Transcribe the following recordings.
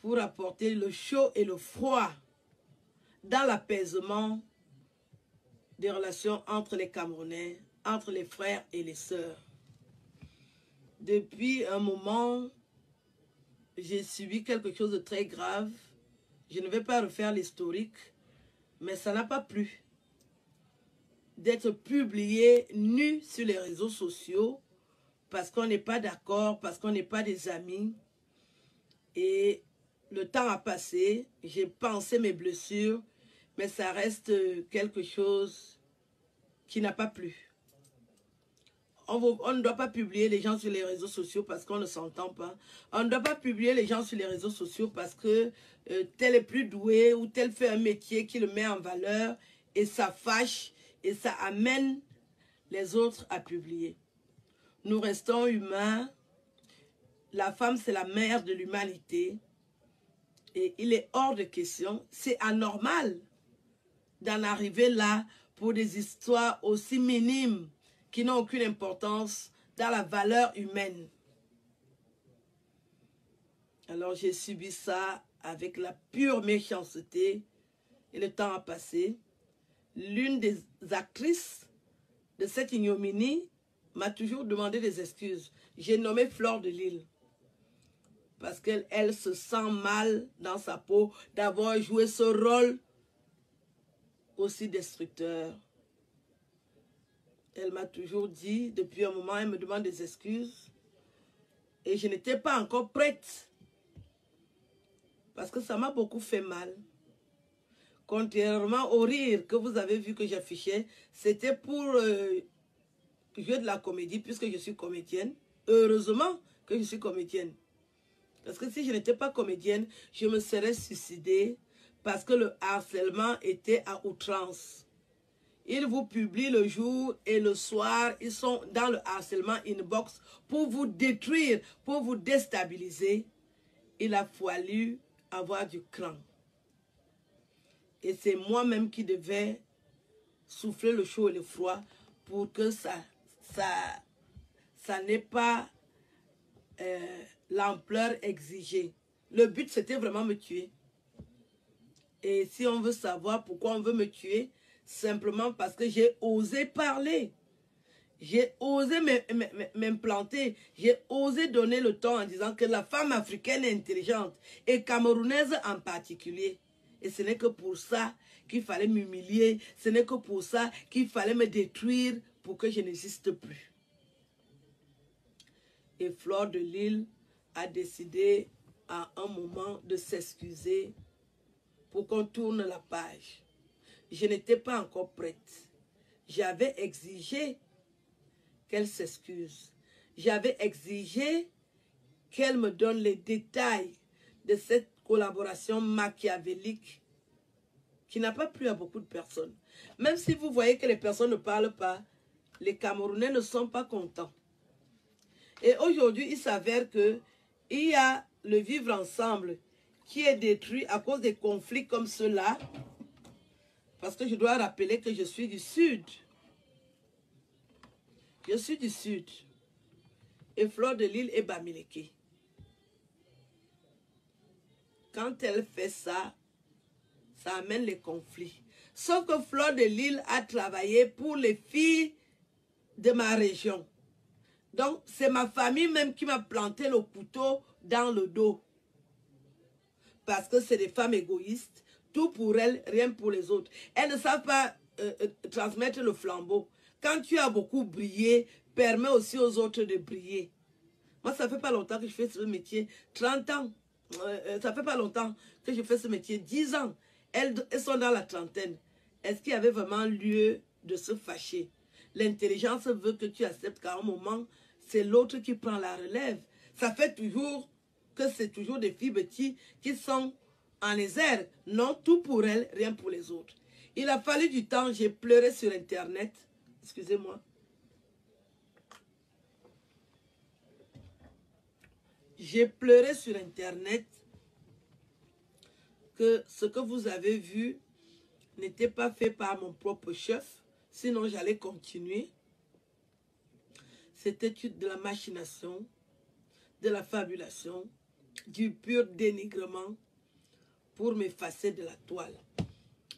pour apporter le chaud et le froid dans l'apaisement des relations entre les Camerounais, entre les frères et les sœurs. Depuis un moment, j'ai subi quelque chose de très grave. Je ne vais pas refaire l'historique, mais ça n'a pas plu d'être publié nu sur les réseaux sociaux parce qu'on n'est pas d'accord, parce qu'on n'est pas des amis. Et le temps a passé, j'ai pensé mes blessures, mais ça reste quelque chose qui n'a pas plu. On ne doit pas publier les gens sur les réseaux sociaux parce qu'on ne s'entend pas. On ne doit pas publier les gens sur les réseaux sociaux parce que tel est plus doué ou tel fait un métier qui le met en valeur et ça fâche et ça amène les autres à publier. Nous restons humains. La femme, c'est la mère de l'humanité. Et il est hors de question, c'est anormal d'en arriver là pour des histoires aussi minimes qui n'ont aucune importance dans la valeur humaine. Alors j'ai subi ça avec la pure méchanceté et le temps a passé. L'une des actrices de cette ignominie m'a toujours demandé des excuses. J'ai nommé Fleur de Lille parce qu'elle se sent mal dans sa peau d'avoir joué ce rôle aussi destructeur. Elle m'a toujours dit, depuis un moment, elle me demande des excuses. Et je n'étais pas encore prête. Parce que ça m'a beaucoup fait mal. Contrairement au rire que vous avez vu que j'affichais, c'était pour jouer de la comédie, puisque je suis comédienne. Heureusement que je suis comédienne. Parce que si je n'étais pas comédienne, je me serais suicidée parce que le harcèlement était à outrance. Ils vous publient le jour et le soir, ils sont dans le harcèlement inbox pour vous détruire, pour vous déstabiliser. Il a fallu avoir du cran. Et c'est moi-même qui devais souffler le chaud et le froid pour que ça n'ait pas l'ampleur exigée. Le but, c'était vraiment me tuer. Et si on veut savoir pourquoi on veut me tuer, simplement parce que j'ai osé parler. J'ai osé m'implanter. J'ai osé donner le ton en disant que la femme africaine est intelligente et camerounaise en particulier. Et ce n'est que pour ça qu'il fallait m'humilier. Ce n'est que pour ça qu'il fallait me détruire pour que je n'existe plus. Et Fleur de Lille a décidé à un moment de s'excuser pour qu'on tourne la page. Je n'étais pas encore prête. J'avais exigé qu'elle s'excuse. J'avais exigé qu'elle me donne les détails de cette collaboration machiavélique qui n'a pas plu à beaucoup de personnes. Même si vous voyez que les personnes ne parlent pas, les Camerounais ne sont pas contents. Et aujourd'hui, il s'avère qu'il y a le vivre ensemble qui est détruit à cause des conflits comme ceux-là. Parce que je dois rappeler que je suis du Sud. Je suis du Sud. Et Fleur de Lille est Bamileke. Quand elle fait ça, ça amène les conflits. Sauf que Fleur de Lille a travaillé pour les filles de ma région. Donc, c'est ma famille même qui m'a planté le couteau dans le dos. Parce que c'est des femmes égoïstes. Tout pour elles, rien pour les autres. Elles ne savent pas transmettre le flambeau. Quand tu as beaucoup brillé, permet aussi aux autres de briller. Moi, ça fait pas longtemps que je fais ce métier. 30 ans. Ça fait pas longtemps que je fais ce métier. 10 ans. Elles sont dans la trentaine. Est-ce qu'il y avait vraiment lieu de se fâcher? L'intelligence veut que tu acceptes qu'à un moment, c'est l'autre qui prend la relève. Ça fait toujours que c'est toujours des filles petits qui sont en les airs. Non, tout pour elles, rien pour les autres. Il a fallu du temps, j'ai pleuré sur Internet. Excusez-moi. J'ai pleuré sur Internet que ce que vous avez vu n'était pas fait par mon propre chef. Sinon, j'allais continuer. C'était de la machination, de la fabulation, du pur dénigrement pour m'effacer de la toile.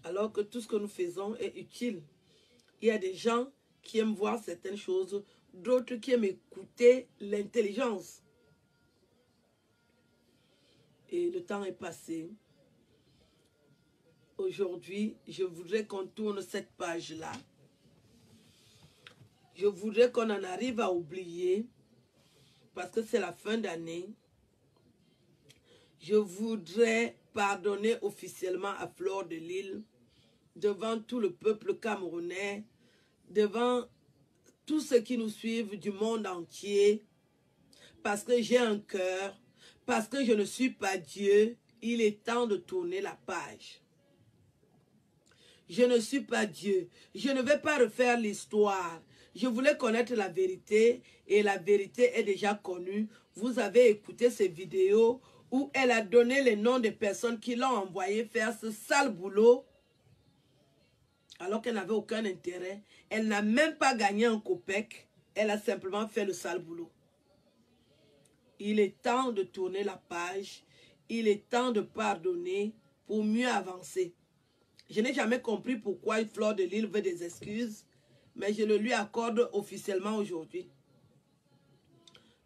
Alors que tout ce que nous faisons est utile. Il y a des gens qui aiment voir certaines choses, d'autres qui aiment écouter l'intelligence. Et le temps est passé. Aujourd'hui, je voudrais qu'on tourne cette page-là. Je voudrais qu'on en arrive à oublier, parce que c'est la fin d'année. Je voudrais pardonner officiellement à Fleur de Lille, devant tout le peuple camerounais, devant tous ceux qui nous suivent du monde entier, parce que j'ai un cœur, parce que je ne suis pas Dieu, il est temps de tourner la page. Je ne suis pas Dieu, je ne vais pas refaire l'histoire. Je voulais connaître la vérité et la vérité est déjà connue. Vous avez écouté ces vidéos où elle a donné les noms des personnes qui l'ont envoyé faire ce sale boulot alors qu'elle n'avait aucun intérêt. Elle n'a même pas gagné un copec. Elle a simplement fait le sale boulot. Il est temps de tourner la page. Il est temps de pardonner pour mieux avancer. Je n'ai jamais compris pourquoi Fleur de Lille veut des excuses, mais je le lui accorde officiellement aujourd'hui.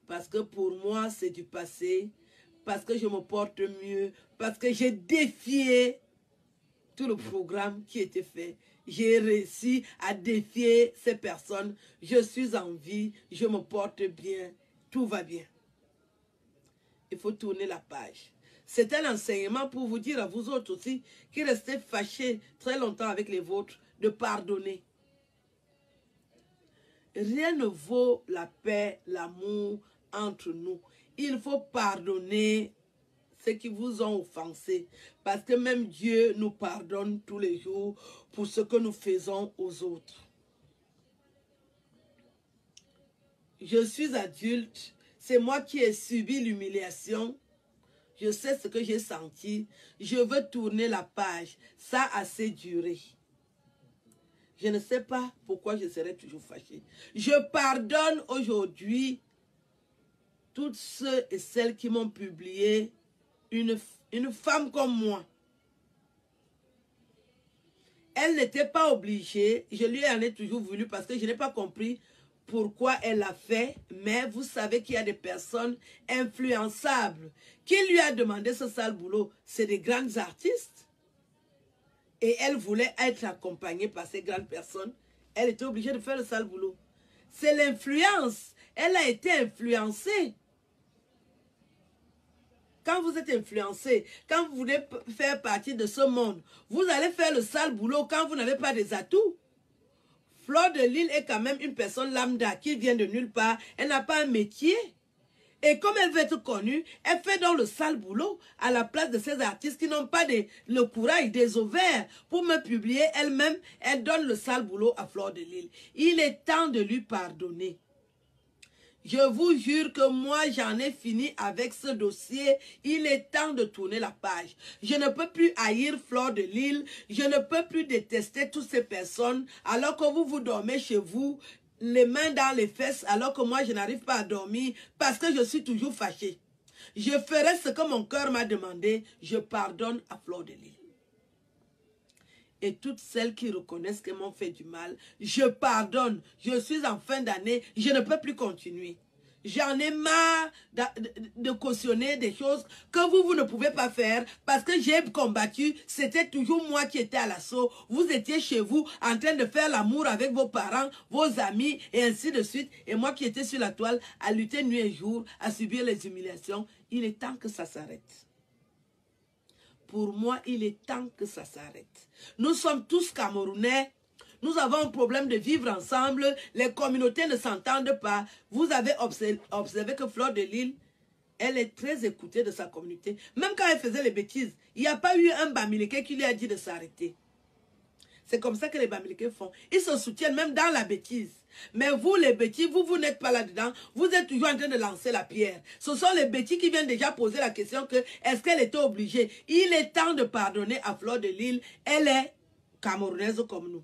Parce que pour moi, c'est du passé. Parce que je me porte mieux. Parce que j'ai défié tout le programme qui était fait. J'ai réussi à défier ces personnes. Je suis en vie. Je me porte bien. Tout va bien. Il faut tourner la page. C'est un enseignement pour vous dire à vous autres aussi qui restez fâchés très longtemps avec les vôtres de pardonner. Rien ne vaut la paix, l'amour entre nous. Il faut pardonner ceux qui vous ont offensés. Parce que même Dieu nous pardonne tous les jours pour ce que nous faisons aux autres. Je suis adulte. C'est moi qui ai subi l'humiliation. Je sais ce que j'ai senti. Je veux tourner la page. Ça a assez duré. Je ne sais pas pourquoi je serai toujours fâchée. Je pardonne aujourd'hui toutes ceux et celles qui m'ont publié une femme comme moi. Elle n'était pas obligée. Je lui en ai toujours voulu parce que je n'ai pas compris pourquoi elle l'a fait. Mais vous savez qu'il y a des personnes influençables qui lui a demandé ce sale boulot. C'est des grands artistes. Et elle voulait être accompagnée par ces grandes personnes. Elle était obligée de faire le sale boulot. C'est l'influence. Elle a été influencée. Quand vous êtes influencé, quand vous voulez faire partie de ce monde, vous allez faire le sale boulot quand vous n'avez pas des atouts. Fleur de Lille est quand même une personne lambda qui vient de nulle part. Elle n'a pas un métier. Et comme elle veut être connue, elle fait donc le sale boulot à la place de ces artistes qui n'ont pas le courage, des ovaires pour me publier elle-même. Elle donne le sale boulot à Fleur de Lille. Il est temps de lui pardonner. Je vous jure que moi, j'en ai fini avec ce dossier. Il est temps de tourner la page. Je ne peux plus haïr Fleur de Lille. Je ne peux plus détester toutes ces personnes alors que vous dormez chez vous, les mains dans les fesses, alors que moi, je n'arrive pas à dormir parce que je suis toujours fâchée. Je ferai ce que mon cœur m'a demandé. Je pardonne à Fleur de Lille. Et toutes celles qui reconnaissent qu'elles m'ont fait du mal, je pardonne. Je suis en fin d'année, je ne peux plus continuer. J'en ai marre de cautionner des choses que vous ne pouvez pas faire parce que j'ai combattu. C'était toujours moi qui étais à l'assaut. Vous étiez chez vous en train de faire l'amour avec vos parents, vos amis et ainsi de suite. Et moi qui étais sur la toile à lutter nuit et jour, à subir les humiliations. Il est temps que ça s'arrête. Pour moi, il est temps que ça s'arrête. Nous sommes tous Camerounais. Nous avons un problème de vivre ensemble. Les communautés ne s'entendent pas. Vous avez observé que Fleur de Lille, elle est très écoutée de sa communauté. Même quand elle faisait les bêtises, il n'y a pas eu un Bamileke qui lui a dit de s'arrêter. C'est comme ça que les Bamileke font. Ils se soutiennent même dans la bêtise. Mais vous, les bêtis, vous n'êtes pas là-dedans. Vous êtes toujours en train de lancer la pierre. Ce sont les bêtis qui viennent déjà poser la question que est-ce qu'elle était obligée. Il est temps de pardonner à Fleur de Lille. Elle est camerounaise comme nous.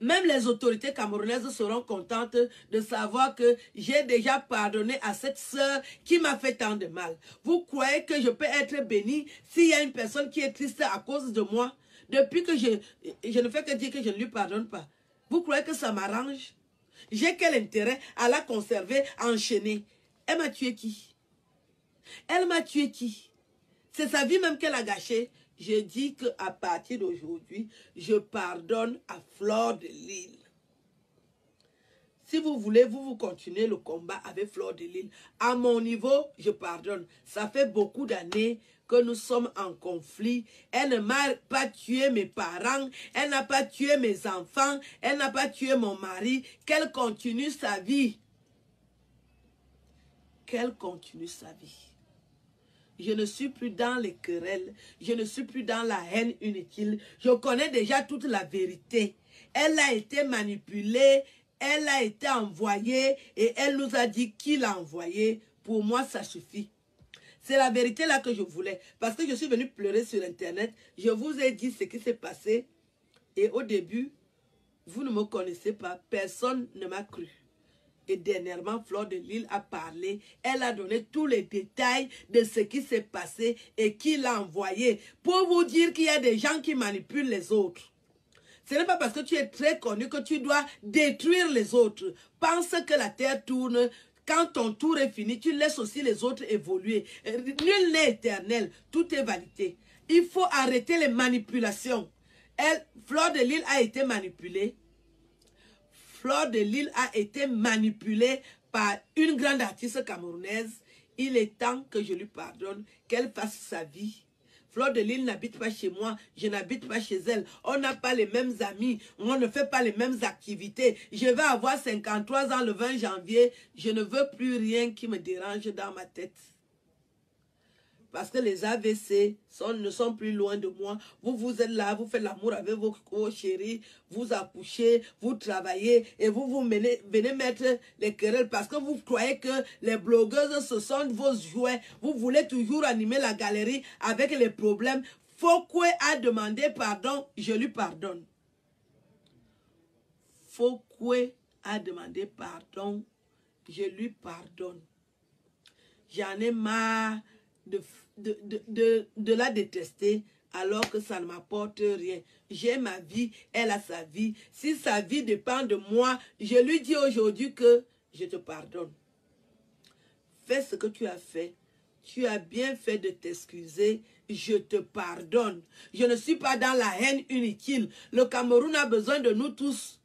Même les autorités camerounaises seront contentes de savoir que j'ai déjà pardonné à cette sœur qui m'a fait tant de mal. Vous croyez que je peux être béni s'il y a une personne qui est triste à cause de moi? Depuis que je ne fais que dire que je ne lui pardonne pas. Vous croyez que ça m'arrange? J'ai quel intérêt à la conserver enchaînée? Elle m'a tué qui? Elle m'a tué qui? C'est sa vie même qu'elle a gâchée. Je dis qu'à partir d'aujourd'hui, je pardonne à Fleur de Lille. Si vous voulez, vous continuez le combat avec Fleur de Lille. À mon niveau, je pardonne. Ça fait beaucoup d'années que nous sommes en conflit. Elle ne m'a pas tué mes parents. Elle n'a pas tué mes enfants. Elle n'a pas tué mon mari. Qu'elle continue sa vie. Qu'elle continue sa vie. Je ne suis plus dans les querelles. Je ne suis plus dans la haine inutile. Je connais déjà toute la vérité. Elle a été manipulée. Elle a été envoyée. Et elle nous a dit qui l'a envoyée. Pour moi, ça suffit. C'est la vérité là que je voulais. Parce que je suis venue pleurer sur Internet. Je vous ai dit ce qui s'est passé. Et au début, vous ne me connaissez pas. Personne ne m'a cru. Et dernièrement, Fleur de Lille a parlé. Elle a donné tous les détails de ce qui s'est passé et qui l'a envoyé. Pour vous dire qu'il y a des gens qui manipulent les autres. Ce n'est pas parce que tu es très connu que tu dois détruire les autres. Pense que la terre tourne. Quand ton tour est fini, tu laisses aussi les autres évoluer. Nul n'est éternel. Tout est validé. Il faut arrêter les manipulations. Fleur de Lille a été manipulée. Fleur de Lille a été manipulée par une grande artiste camerounaise. Il est temps que je lui pardonne, qu'elle fasse sa vie. Fleur de Lille n'habite pas chez moi, je n'habite pas chez elle. On n'a pas les mêmes amis, on ne fait pas les mêmes activités. Je vais avoir 53 ans le 20 janvier. Je ne veux plus rien qui me dérange dans ma tête. Parce que les AVC ne sont plus loin de moi. Vous êtes là, vous faites l'amour avec vos chéris, vous accouchez, vous travaillez et vous venez mettre les querelles parce que vous croyez que les blogueuses, ce sont vos jouets. Vous voulez toujours animer la galerie avec les problèmes. Fokwe a demandé pardon, je lui pardonne. Fokwe a demandé pardon, je lui pardonne. J'en ai marre de la détester alors que ça ne m'apporte rien. J'ai ma vie, elle a sa vie. Si sa vie dépend de moi, je lui dis aujourd'hui que je te pardonne. Fais ce que tu as fait. Tu as bien fait de t'excuser. Je te pardonne. Je ne suis pas dans la haine inutile. Le Cameroun a besoin de nous tous.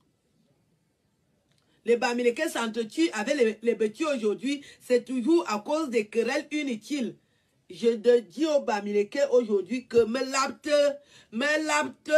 Les Bamileke s'entretuent avec les petits aujourd'hui. C'est toujours à cause des querelles inutiles. Je dis au Bamileke aujourd'hui que me lapte,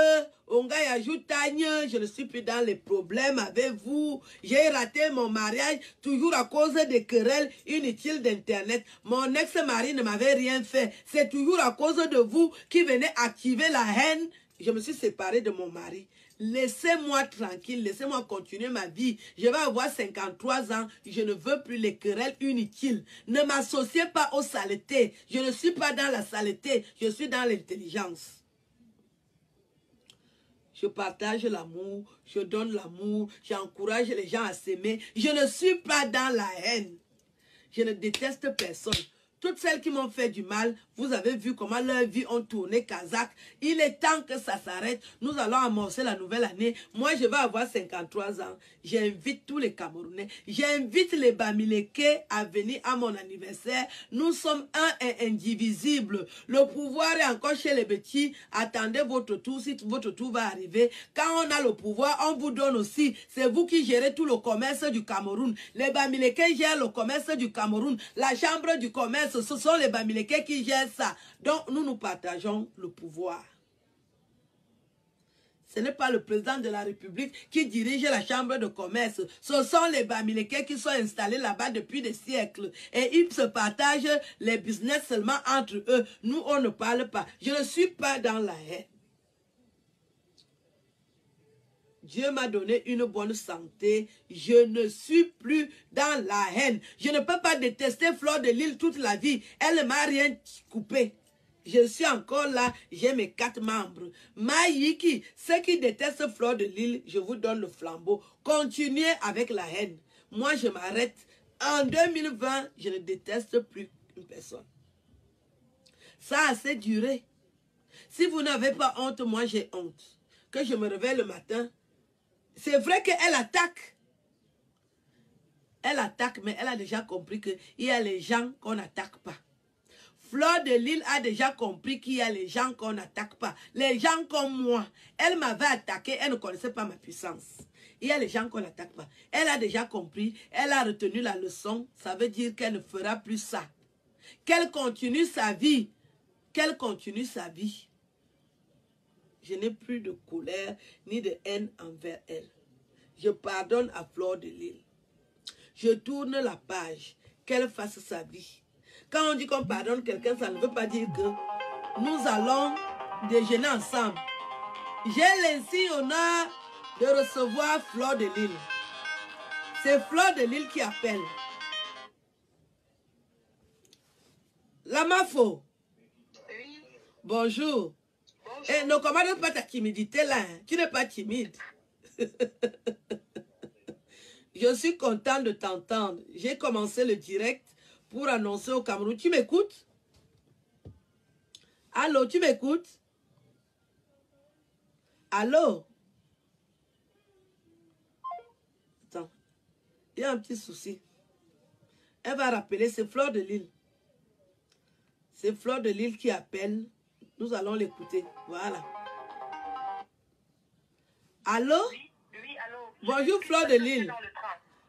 Onga Yajoutagne, je ne suis plus dans les problèmes avec vous. J'ai raté mon mariage toujours à cause des querelles inutiles d'Internet. Mon ex-mari ne m'avait rien fait. C'est toujours à cause de vous qui venez activer la haine. Je me suis séparée de mon mari. Laissez-moi tranquille, laissez-moi continuer ma vie. Je vais avoir 53 ans, je ne veux plus les querelles inutiles. Ne m'associez pas aux saletés. Je ne suis pas dans la saleté, je suis dans l'intelligence. Je partage l'amour, je donne l'amour, j'encourage les gens à s'aimer. Je ne suis pas dans la haine. Je ne déteste personne. Toutes celles qui m'ont fait du mal, vous avez vu comment leur vie ont tourné kazakh. Il est temps que ça s'arrête. Nous allons amorcer la nouvelle année. Moi, je vais avoir 53 ans. J'invite tous les Camerounais. J'invite les Bamileke à venir à mon anniversaire. Nous sommes un et indivisible. Le pouvoir est encore chez les petits. Attendez votre tour si votre tour va arriver. Quand on a le pouvoir, on vous donne aussi. C'est vous qui gérez tout le commerce du Cameroun. Les Bamileke gèrent le commerce du Cameroun. La chambre du commerce, ce sont les Bamileke qui gèrent ça. Donc, nous partageons le pouvoir. Ce n'est pas le président de la République qui dirige la chambre de commerce. Ce sont les Bamileke qui sont installés là-bas depuis des siècles. Et ils se partagent les business seulement entre eux. Nous, on ne parle pas. Je ne suis pas dans la haine. Dieu m'a donné une bonne santé. Je ne suis plus dans la haine. Je ne peux pas détester Fleur de Lille toute la vie. Elle ne m'a rien coupé. Je suis encore là, j'ai mes 4 membres. Maïki, ceux qui détestent Fleur de Lille, je vous donne le flambeau. Continuez avec la haine. Moi, je m'arrête. En 2020, je ne déteste plus une personne. Ça a assez duré. Si vous n'avez pas honte, moi j'ai honte. Que je me réveille le matin. C'est vrai qu'elle attaque. Elle attaque, mais elle a déjà compris qu'il y a les gens qu'on n'attaque pas. Fleur de Lille a déjà compris qu'il y a les gens qu'on n'attaque pas. Les gens comme moi. Elle m'avait attaqué, elle ne connaissait pas ma puissance. Il y a les gens qu'on n'attaque pas. Elle a déjà compris, elle a retenu la leçon. Ça veut dire qu'elle ne fera plus ça. Qu'elle continue sa vie. Qu'elle continue sa vie. Je n'ai plus de colère ni de haine envers elle. Je pardonne à Fleur de Lille. Je tourne la page. Qu'elle fasse sa vie. Quand on dit qu'on pardonne quelqu'un, ça ne veut pas dire que nous allons déjeuner ensemble. J'ai l'insigne honneur de recevoir Fleur de Lille. C'est Fleur de Lille qui appelle. La Mafo. Oui. Bonjour. Bonjour. Et ne commande pas ta timidité là. Hein. Tu n'es pas timide. Je suis content de t'entendre. J'ai commencé le direct pour annoncer au Cameroun. Tu m'écoutes? Allô, tu m'écoutes? Allô? Attends. Il y a un petit souci. Elle va rappeler, c'est Fleur de Lille. C'est Fleur de Lille qui appelle. Nous allons l'écouter. Voilà. Allô? Oui, oui, allô. Bonjour Fleur de Lille.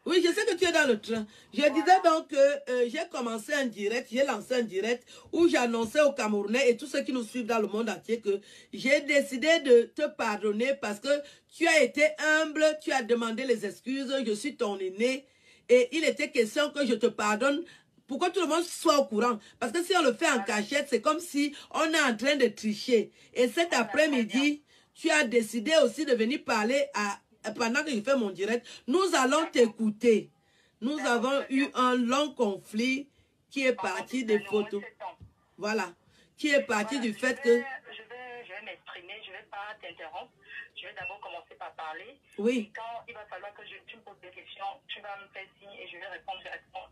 Oui, je sais que tu es dans le train. Je disais donc que j'ai commencé un direct, j'ai lancé un direct où j'annonçais aux Camerounais et tous ceux qui nous suivent dans le monde entier que j'ai décidé de te pardonner parce que tu as été humble, tu as demandé les excuses, je suis ton aîné et il était question que je te pardonne pour que tout le monde soit au courant. Parce que si on le fait en cachette, c'est comme si on est en train de tricher. Et cet après-midi, tu as décidé aussi de venir parler pendant que je fais mon direct. Nous allons t'écouter. Nous avons eu un long conflit qui est parti des photos. Voilà. Qui est parti du fait que... Je vais m'exprimer, je ne vais pas t'interrompre. Je vais d'abord commencer par parler. Oui. Et quand il va falloir que tu me poses des questions, tu vas me faire signe et je vais répondre directement.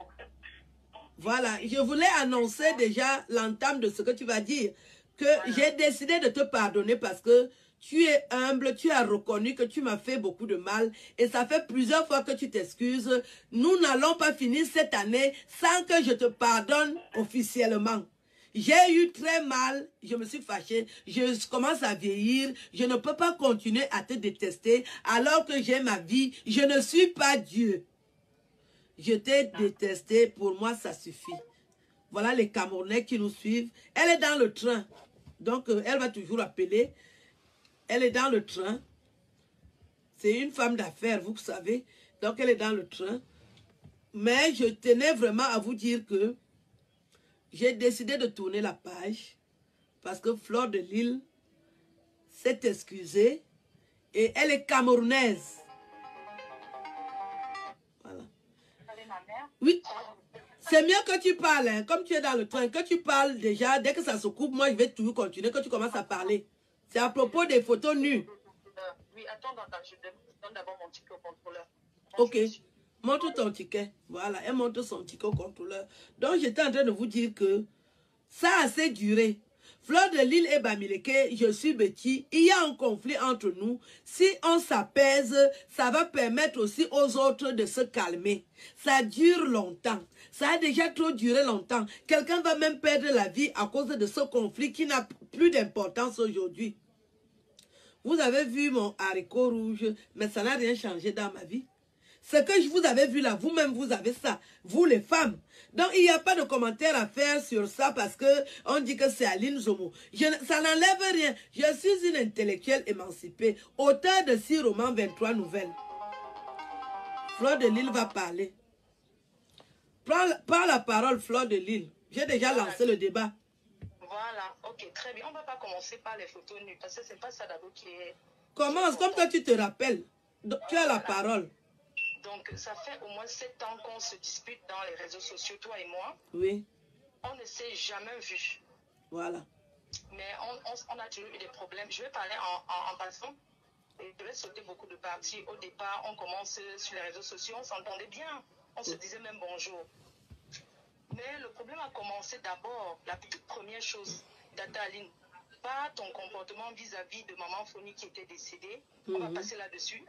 Voilà, je voulais annoncer déjà l'entame de ce que tu vas dire, que j'ai décidé de te pardonner parce que tu es humble, tu as reconnu que tu m'as fait beaucoup de mal et ça fait plusieurs fois que tu t'excuses. Nous n'allons pas finir cette année sans que je te pardonne officiellement. J'ai eu très mal, je me suis fâchée, je commence à vieillir, je ne peux pas continuer à te détester alors que j'ai ma vie, je ne suis pas Dieu. Je t'ai détesté, pour moi ça suffit. Voilà les Camerounais qui nous suivent. Elle est dans le train. Donc elle va toujours appeler. Elle est dans le train. C'est une femme d'affaires, vous savez. Donc elle est dans le train. Mais je tenais vraiment à vous dire que j'ai décidé de tourner la page. Parce que Fleur de Lille s'est excusée. Et elle est camerounaise. Voilà. Oui, c'est mieux que tu parles, hein. Comme tu es dans le train, que tu parles déjà, dès que ça se coupe, moi je vais toujours continuer, que tu commences à parler. C'est à propos des photos nues. Oui, attends, je donne d'abord mon ticket au contrôleur. Ok, montre ton ticket. Voilà, elle montre son ticket au contrôleur. Donc j'étais en train de vous dire que ça a assez duré. Fleur de Lille et Bamileke, je suis Betty. Il y a un conflit entre nous. Si on s'apaise, ça va permettre aussi aux autres de se calmer. Ça dure longtemps. Ça a déjà trop duré longtemps. Quelqu'un va même perdre la vie à cause de ce conflit qui n'a plus d'importance aujourd'hui. Vous avez vu mon haricot rouge, mais ça n'a rien changé dans ma vie. Ce que je vous avais vu là, vous-même, vous avez ça. Vous, les femmes. Donc, il n'y a pas de commentaire à faire sur ça parce que on dit que c'est Aline Zomo. Ça n'enlève rien. Je suis une intellectuelle émancipée. Auteur de 6 romans, 23 nouvelles. Fleur de Lille va parler. Prends la parole, Fleur de Lille. J'ai déjà lancé le débat. Voilà, ok, très bien. On ne va pas commencer par les photos nues parce que ce n'est pas ça d'abord qui est... Commence, comme toi tu te rappelles. Donc, tu as la parole. Donc, ça fait au moins 7 ans qu'on se dispute dans les réseaux sociaux, toi et moi. Oui. On ne s'est jamais vu. Voilà. Mais on a toujours eu des problèmes. Je vais parler en passant. Et je vais sauter beaucoup de parties. Au départ, on commence sur les réseaux sociaux, on s'entendait bien. On se disait même bonjour. Mais le problème a commencé d'abord, la toute première chose, Data Aline, pas ton comportement vis-à-vis de Maman Phony qui était décédée. On va passer là-dessus.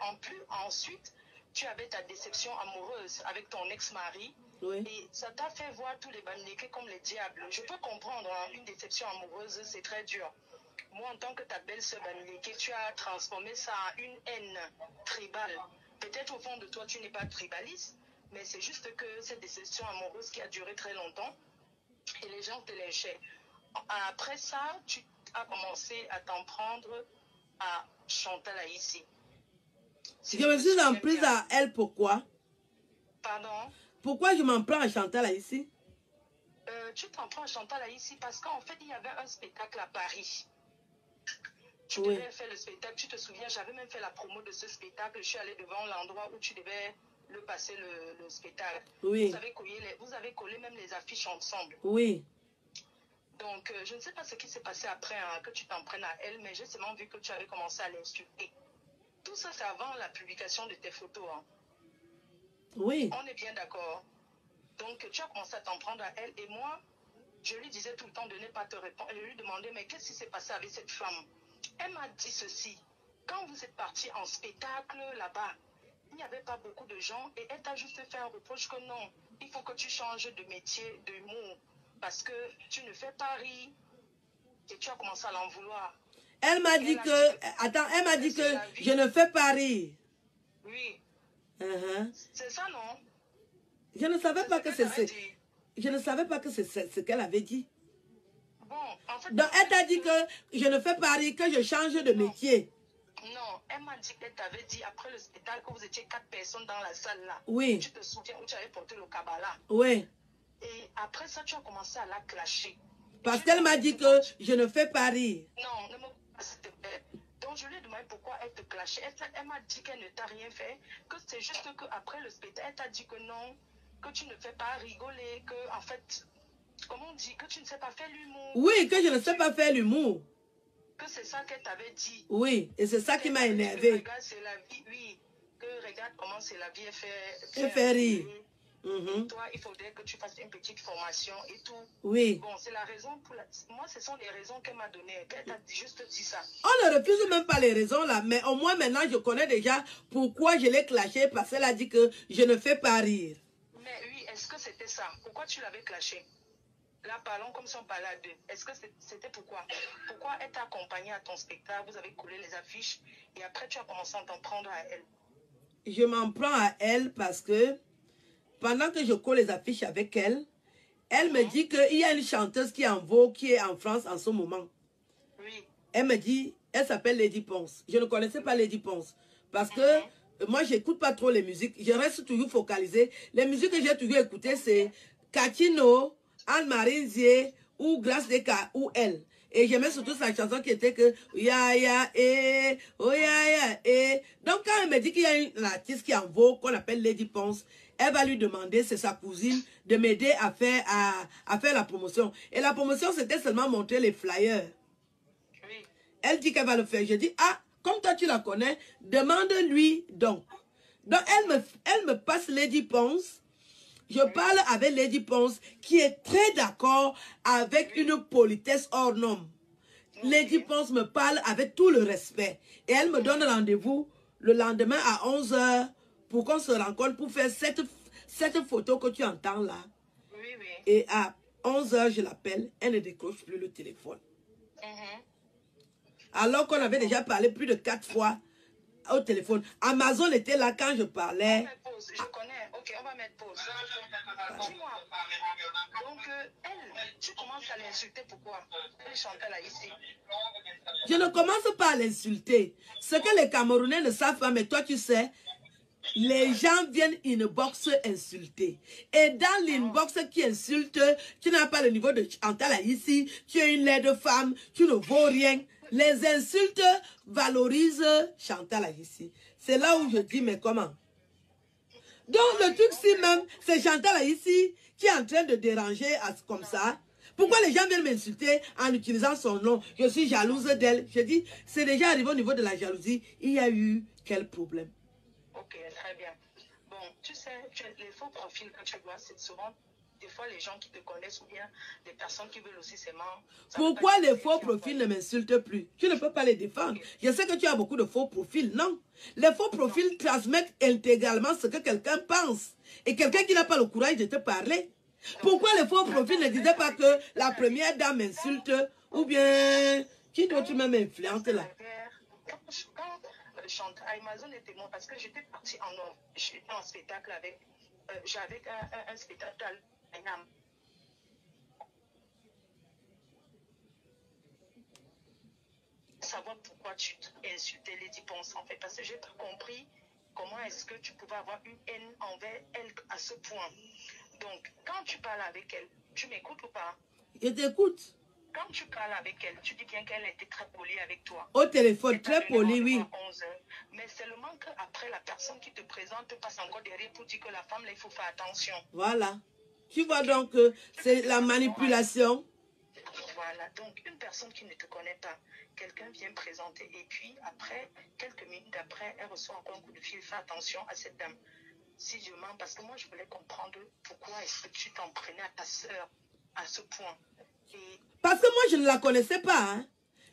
Ensuite, tu avais ta déception amoureuse avec ton ex-mari. Oui. Et ça t'a fait voir tous les Bamileke comme les diables. Je peux comprendre, hein, une déception amoureuse, c'est très dur. Moi, en tant que ta belle-sœur Bamileke, tu as transformé ça en une haine tribale. Peut-être au fond de toi, tu n'es pas tribaliste, mais c'est juste que cette déception amoureuse qui a duré très longtemps et les gens te lynchaient. Après ça, tu as commencé à t'en prendre à Chantal Aïssi. Je me suis en prise à elle, pourquoi? Pardon? Pourquoi je m'en prends à Chantal Aïssi? Tu t'en prends à Chantal Aïssi parce qu'en fait, il y avait un spectacle à Paris. Tu Oui. devais faire le spectacle, tu te souviens, j'avais même fait la promo de ce spectacle. Je suis allée devant l'endroit où tu devais le passer le spectacle. Oui. Vous avez collé même les affiches ensemble. Oui. Donc, je ne sais pas ce qui s'est passé après, hein, que tu t'en prennes à elle, mais j'ai seulement vu que tu avais commencé à l'insulter. Tout ça, c'est avant la publication de tes photos. Hein. Oui. On est bien d'accord. Donc, tu as commencé à t'en prendre à elle. Et moi, je lui disais tout le temps de ne pas te répondre. Je lui demandais, mais qu'est-ce qui s'est passé avec cette femme? Elle m'a dit ceci. Quand vous êtes parti en spectacle là-bas, il n'y avait pas beaucoup de gens et elle t'a juste fait un reproche que non, il faut que tu changes de métier, d'humour, parce que tu ne fais pas rire et tu as commencé à l'en vouloir. Elle m'a dit que... Attends, elle m'a dit que je ne fais pas rire. Oui. C'est ça, non? Je ne savais pas que c'est... Je ne savais pas que c'est ce qu'elle avait dit. Bon, en fait... Donc, elle t'a dit que je ne fais pas rire, que je change de métier. Non, elle m'a dit qu'elle t'avait dit après le spectacle que vous étiez 4 personnes dans la salle là. Oui. Tu te souviens où tu avais porté le Kabbalah. Oui. Et après ça, tu as commencé à la clasher. Parce qu'elle m'a dit que je ne fais pas rire. Non, ne me s'il te plaît. Donc je lui ai demandé pourquoi elle te clashait. Elle m'a dit qu'elle ne t'a rien fait, que c'est juste qu'après le spectacle, elle t'a dit que non, que tu ne fais pas rigoler, que en fait, comment on dit, que tu ne sais pas faire l'humour. Oui, que je ne sais pas faire l'humour. Que c'est ça qu'elle t'avait dit. Oui, et c'est ça qui m'a énervé. Regarde, c'est la vie, oui. Que regarde comment c'est la vie, elle fait rire. Toi, il faudrait que tu fasses une petite formation et tout. Oui. Bon, c'est la raison pour moi, ce sont les raisons qu'elle m'a données. Elle t'a juste dit ça. On ne refuse même pas les raisons là, mais au moins maintenant, je connais déjà pourquoi je l'ai clashé, parce qu'elle a dit que je ne fais pas rire. Mais oui, est-ce que c'était ça? Pourquoi tu l'avais clashé? Là, parlons comme si on parlait à deux. Est-ce que c'était pourquoi? Pourquoi elle t'a accompagné à ton spectacle? Vous avez collé les affiches et après tu as commencé à t'en prendre à elle. Je m'en prends à elle parce que pendant que je colle les affiches avec elle, elle me dit qu'il y a une chanteuse qui est en vogue, qui est en France en ce moment. Oui. Elle me dit, elle s'appelle Lady Ponce. Je ne connaissais pas Lady Ponce parce que moi, j'écoute pas trop les musiques. Je reste toujours focalisée. Les musiques que j'ai toujours écoutées, c'est Catino, Anne-Marie Zier ou Grâce Deka ou elle. Et j'aimais surtout sa chanson qui était que ya ya eh oh ya ya eh. Donc quand elle me dit qu'il y a une artiste qui est en vogue qu'on appelle Lady Ponce, elle va lui demander, c'est sa cousine, de m'aider à faire la promotion. Et la promotion, c'était seulement montrer les flyers. Oui. Elle dit qu'elle va le faire. Je dis, ah, comme toi tu la connais, demande-lui donc. Donc elle me passe Lady Ponce. Je parle avec Lady Ponce qui est très d'accord avec une politesse hors norme. Lady Ponce me parle avec tout le respect. Et elle me donne rendez-vous le lendemain à 11 h pour qu'on se rencontre pour faire cette photo que tu entends là. Oui, oui. Et à 11 h, je l'appelle. Elle ne décroche plus le téléphone. Alors qu'on avait déjà parlé plus de 4 fois au téléphone. Amazon était là quand je parlais. On va mettre pause. Je connais. Ok, on va mettre pause. Dis-moi. Donc, elle, tu commences à l'insulter. Pourquoi? Elle chantait là ici. Je ne commence pas à l'insulter. Ce que les Camerounais ne savent pas, mais toi tu sais, les gens viennent inbox insulter. Et dans l'inbox qui insulte, tu n'as pas le niveau de Chantal ici, tu es une laide femme, tu ne vaux rien. Les insultes valorisent Chantal ici. C'est là où je dis, mais comment? Donc le truc si même, c'est Chantal ici qui est en train de déranger comme ça. Pourquoi les gens viennent m'insulter en utilisant son nom? Je suis jalouse d'elle. Je dis, c'est déjà arrivé au niveau de la jalousie. Il y a eu quel problème? Ok, très bien. Bon, tu sais, les faux profils que tu vois, c'est souvent des fois les gens qui te connaissent ou bien des personnes qui veulent aussi s'aimer. Pourquoi les faux profils ne m'insultent plus? Tu ne peux pas les défendre. Okay. Je sais que tu as beaucoup de faux profils. Non. Les faux profils transmettent intégralement ce que quelqu'un pense. Et quelqu'un qui n'a pas le courage de te parler. Pourquoi les faux profils ne disaient pas que la première dame m'insulte ou bien qui d'autre même influente là? Amazon était moi parce que j'étais partie j'étais en spectacle avec j'avais un spectacle à Nam. Savoir pourquoi tu insultais Lady Ponce en fait parce que j'ai pas compris comment est-ce que tu pouvais avoir une haine envers elle à ce point. Donc quand tu parles avec elle, tu m'écoutes ou pas? Je t'écoute. Quand tu parles avec elle, tu dis bien qu'elle était très polie avec toi. Au téléphone, très polie, oui. Mais seulement qu'après, la personne qui te présente passe encore derrière pour dire que la femme, là, il faut faire attention. Voilà. Tu vois donc, c'est la manipulation. Voilà. Donc, une personne qui ne te connaît pas, quelqu'un vient présenter et puis après, quelques minutes après, elle reçoit encore un coup de fil. Fais attention à cette dame. Si je mens, parce que moi, je voulais comprendre pourquoi est-ce que tu t'en prenais à ta sœur à ce point. Parce que moi, je ne la connaissais pas. Hein.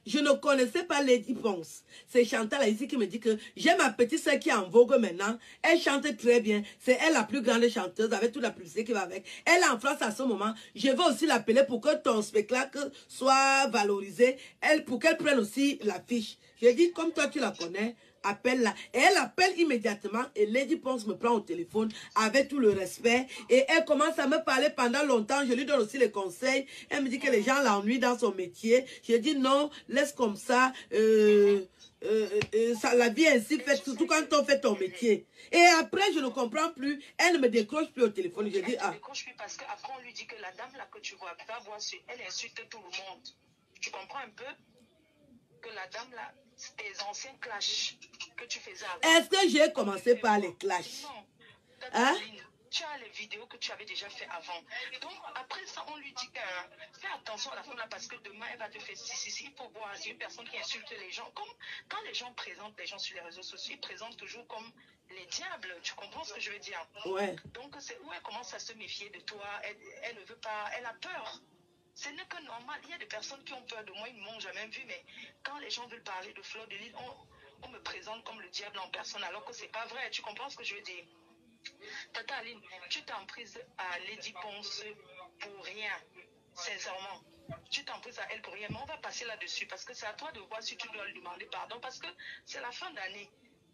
Je ne connaissais pas Lady Ponce. C'est Chantal ici qui me dit que j'ai ma petite soeur qui est en vogue maintenant. Elle chante très bien. C'est elle la plus grande chanteuse avec toute la publicité qui va avec. Elle est en France à ce moment. Je vais aussi l'appeler pour que ton spectacle soit valorisé. Pour qu'elle prenne aussi l'affiche. Je dis, comme toi tu la connais, appelle-la. Et elle appelle immédiatement et Lady Ponce me prend au téléphone avec tout le respect. Et elle commence à me parler pendant longtemps. Je lui donne aussi les conseils. Elle me dit que les gens l'ennuient dans son métier. Je dis non, laisse comme ça. La vie est ainsi faite, surtout quand on fait ton métier. Et après, je ne comprends plus. Elle ne me décroche plus au téléphone. Je dis, elle ne décroche plus parce qu'après, on lui dit que la dame là que tu vois, va voir sur elle insulte tout le monde. Tu comprends un peu que la dame là, tes anciens clashs que tu faisais avant. Est-ce que j'ai commencé par les clashs? Non. Hein? Tu as les vidéos que tu avais déjà fait avant. Donc, après ça, on lui dit fais attention à la femme là parce que demain, elle va te faire si. Il faut voir, c'est une personne qui insulte les gens. Comme quand les gens présentent les gens sur les réseaux sociaux, ils présentent toujours comme les diables. Tu comprends ce que je veux dire? Ouais. Donc, c'est où elle commence à se méfier de toi. Elle ne veut pas, elle a peur. Ce n'est que normal. Il y a des personnes qui ont peur de moi, ils ne m'ont jamais vu, mais quand les gens veulent parler de Fleur de Lys, on me présente comme le diable en personne, alors que ce n'est pas vrai. Tu comprends ce que je veux dire? Tata Aline, tu t'en prises à Lady Ponce pour rien, sincèrement. Tu t'en prises à elle pour rien, mais on va passer là-dessus, parce que c'est à toi de voir si tu dois lui demander pardon, parce que c'est la fin d'année.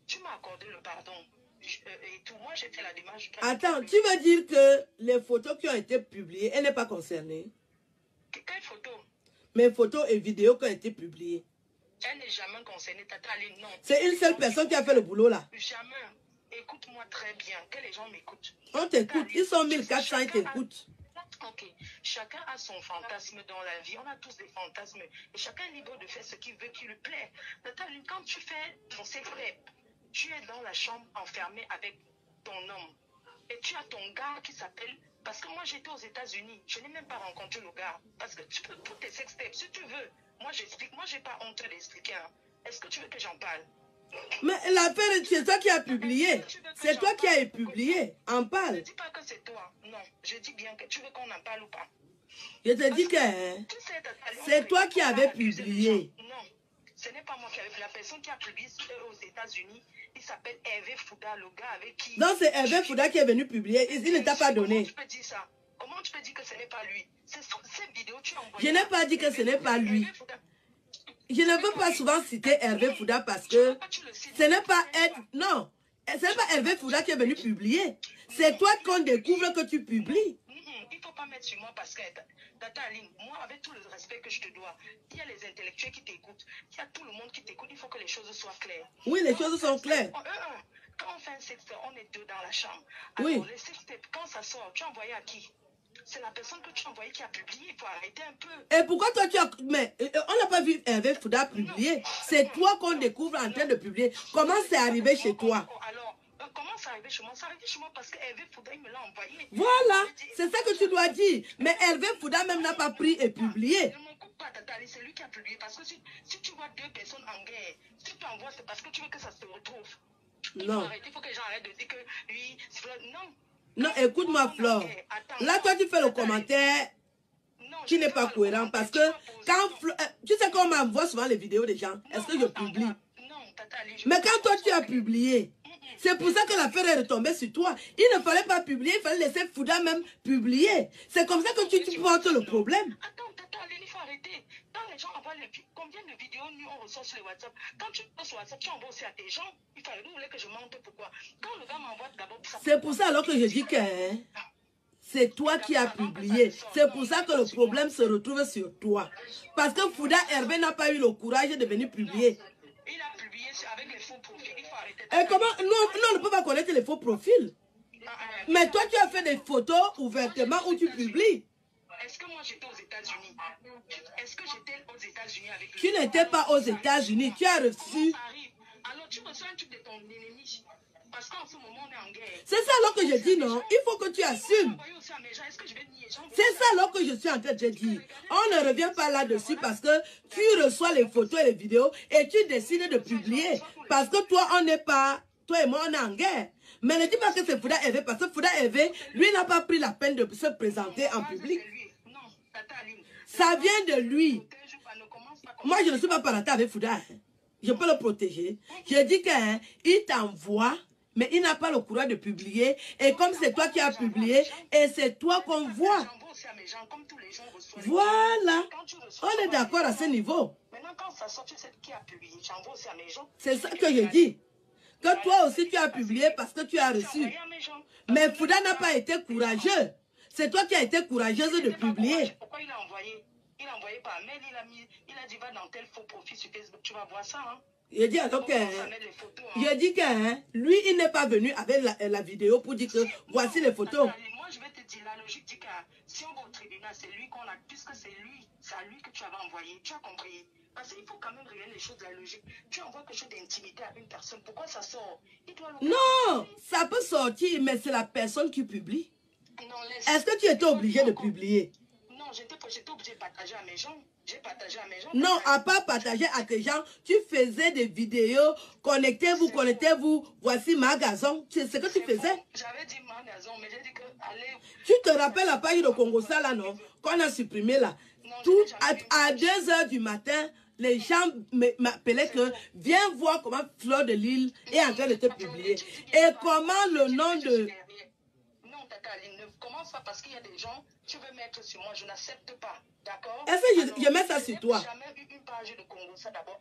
Tu m'as accordé le pardon. Et tout, moi j'ai fait la démarche. Attends, tu veux dire que les photos qui ont été publiées, elle n'est pas concernée? Quelle photo? Mes photos et vidéos qui ont été publiées. Elle n'est jamais concernée, Tata Aline, non. C'est une seule personne qui a fait le boulot là. Jamais. Écoute-moi très bien, que les gens m'écoutent. On t'écoute, ils sont 1400, ils t'écoutent. Ok, chacun a son fantasme dans la vie, on a tous des fantasmes. Et chacun est libre de faire ce qu'il veut, qui lui plaît. Tata Aline, quand tu fais ton sex-tape, tu es dans la chambre enfermée avec ton homme. Et tu as ton gars qui s'appelle... Parce que moi, j'étais aux États-Unis. Je n'ai même pas rencontré le gars. Parce que tu peux tous tes sex-tapes, si tu veux. Moi, j'explique. Moi, je n'ai pas honte d'expliquer. Hein. Est-ce que tu veux que j'en parle? Mais l'affaire, c'est toi qui as publié. C'est toi qui as publié. En parle. Je ne dis pas que c'est toi. Non. Je dis bien que tu veux qu'on en parle ou pas. Je te dis que c'est toi qui avais publié. Non. Ce n'est pas moi qui avais publié. La personne qui a publié aux États-Unis, il s'appelle Hervé Fouda, le gars avec qui... Non, c'est Hervé Fouda qui est venu publier. Il ne t'a pas donné. Comment tu peux dire ça? Comment tu peux dire que ce n'est pas lui? Cette vidéo, tu as envoyé... Je n'ai pas dit que ce n'est pas lui. Je ne veux pas souvent citer Hervé Fouda parce que ce n'est pas être... Non, ce n'est pas Hervé Fouda qui est venu publier. C'est toi qu'on découvre que tu publies. Il ne faut pas mettre sur moi parce que... Tata Aline, moi, avec tout le respect que je te dois, il y a les intellectuels qui t'écoutent. Il y a tout le monde qui t'écoute. Il faut que les choses soient claires. Oui, les choses sont claires. Quand on fait un sextape, on est deux dans la chambre. Oui. Alors, les sextapes, quand ça sort, tu as envoyé à qui? C'est la personne que tu as envoyée qui a publié. Il faut arrêter un peu. Et pourquoi toi tu as... Mais on n'a pas vu Hervé Fouda publier. C'est toi qu'on découvre en train de publier. Comment c'est arrivé chez toi? Alors, comment c'est arrivé chez moi. Ça arrive chez moi parce qu'Hervé Fouda, il me l'a envoyé. Voilà, c'est ça que tu dois dire. Mais Hervé Fouda même n'a pas pris et publié. Ne m'en coupe pas, Tata Ali, c'est lui qui a publié. Parce que si tu vois deux personnes en guerre, si tu envoies, c'est parce que tu veux que ça se retrouve. Non. Il faut que les gens arrêtent de dire que lui, non. Non, écoute-moi, Flore. Là, toi, tu fais le commentaire qui n'est pas cohérent parce que quand tu sais qu'on m'envoie souvent les vidéos des gens, est-ce que je publie? Mais quand toi tu as publié, c'est pour ça que l'affaire est retombée sur toi. Il ne fallait pas publier, il fallait laisser Fouda même publier. C'est comme ça que tu portes le problème. Attends, il faut arrêter. Quand les gens envoient combien de vidéos nous on reçoit sur les WhatsApp, quand tu passes sur WhatsApp, tu envoies aussi à tes gens. Il fallait, vous voulez que je monte pourquoi? Quand le gars m'envoie d'abord... C'est pour ça alors que je dis que... c'est toi qui as publié. C'est pour ça que le problème se retrouve sur toi. Parce que Fouda Hervé n'a pas eu le courage de venir publier. Il a publié avec les faux profils. Il faut arrêter. Et comment? Non, on ne peut pas connaître les faux profils. Mais toi, tu as fait des photos ouvertement où tu publies. Est-ce que moi j'étais aux États-Unis? Est-ce que j'étais aux États-Unis avec lui? Tu n'étais pas aux États-Unis. Tu as reçu... Alors tu reçois un truc de ton ennemi. Parce qu'en ce moment, on est en guerre. C'est ça alors que je dis non. Il faut que tu assumes. C'est ça alors que je suis en train de dire. On ne revient pas là-dessus parce que tu reçois les photos et les vidéos et tu décides de publier. Parce que toi, on n'est pas... Toi et moi, on est en guerre. Mais ne dis pas que c'est Fouda Hervé parce que Fouda Hervé, lui, n'a pas pris la peine de se présenter en public. Ça vient de lui. Moi, je ne suis pas parenté avec Fouda. Je peux le protéger. Je dis qu'il t'envoie, mais il n'a pas le courage de publier. Et comme c'est toi qui as publié, et c'est toi qu'on voit. Voilà. On est d'accord à ce niveau. C'est ça que je dis. Que toi aussi tu as publié parce que tu as reçu. Mais Fouda n'a pas été courageux. C'est toi qui as été courageuse de publier. Pourquoi il a envoyé? Il a envoyé par mail, il a dit va dans tel faux profil sur Facebook, tu vas voir ça. Hein? Je dis alors que, je dis que lui, il n'est pas venu avec la vidéo pour dire que voici les photos. Moi, je vais te dire, la logique dit que si on va au tribunal, c'est lui qu'on a, puisque c'est à lui que tu avais envoyé. Tu as compris? Parce qu'il faut quand même regarder les choses de la logique. Tu envoies quelque chose d'intimité à une personne, pourquoi ça sort? Non, ça peut sortir, mais c'est la personne qui publie. Est-ce que tu étais obligé de publier? Non, j'étais obligé de partager à mes gens. J'ai partagé à mes gens. Non, à part partager à tes gens, tu faisais des vidéos. Connectez-vous, voici ma gazon. C'est ce que tu faisais. J'avais dit ma gazon, mais j'ai dit que allez. Tu te rappelles la page de Congo ça là, non? Qu'on a supprimé là. Tout à 2 h du matin, les gens m'appelaient que viens voir comment Fleur de Lille est en train de te publier. Et comment le nom de... Non, Tata Aline, ne commence pas parce qu'il y a des gens, tu veux mettre sur moi, je n'accepte pas. D'accord? Est-ce que je mets ça sur toi? Je n'ai jamais eu une page de Congo, ça d'abord.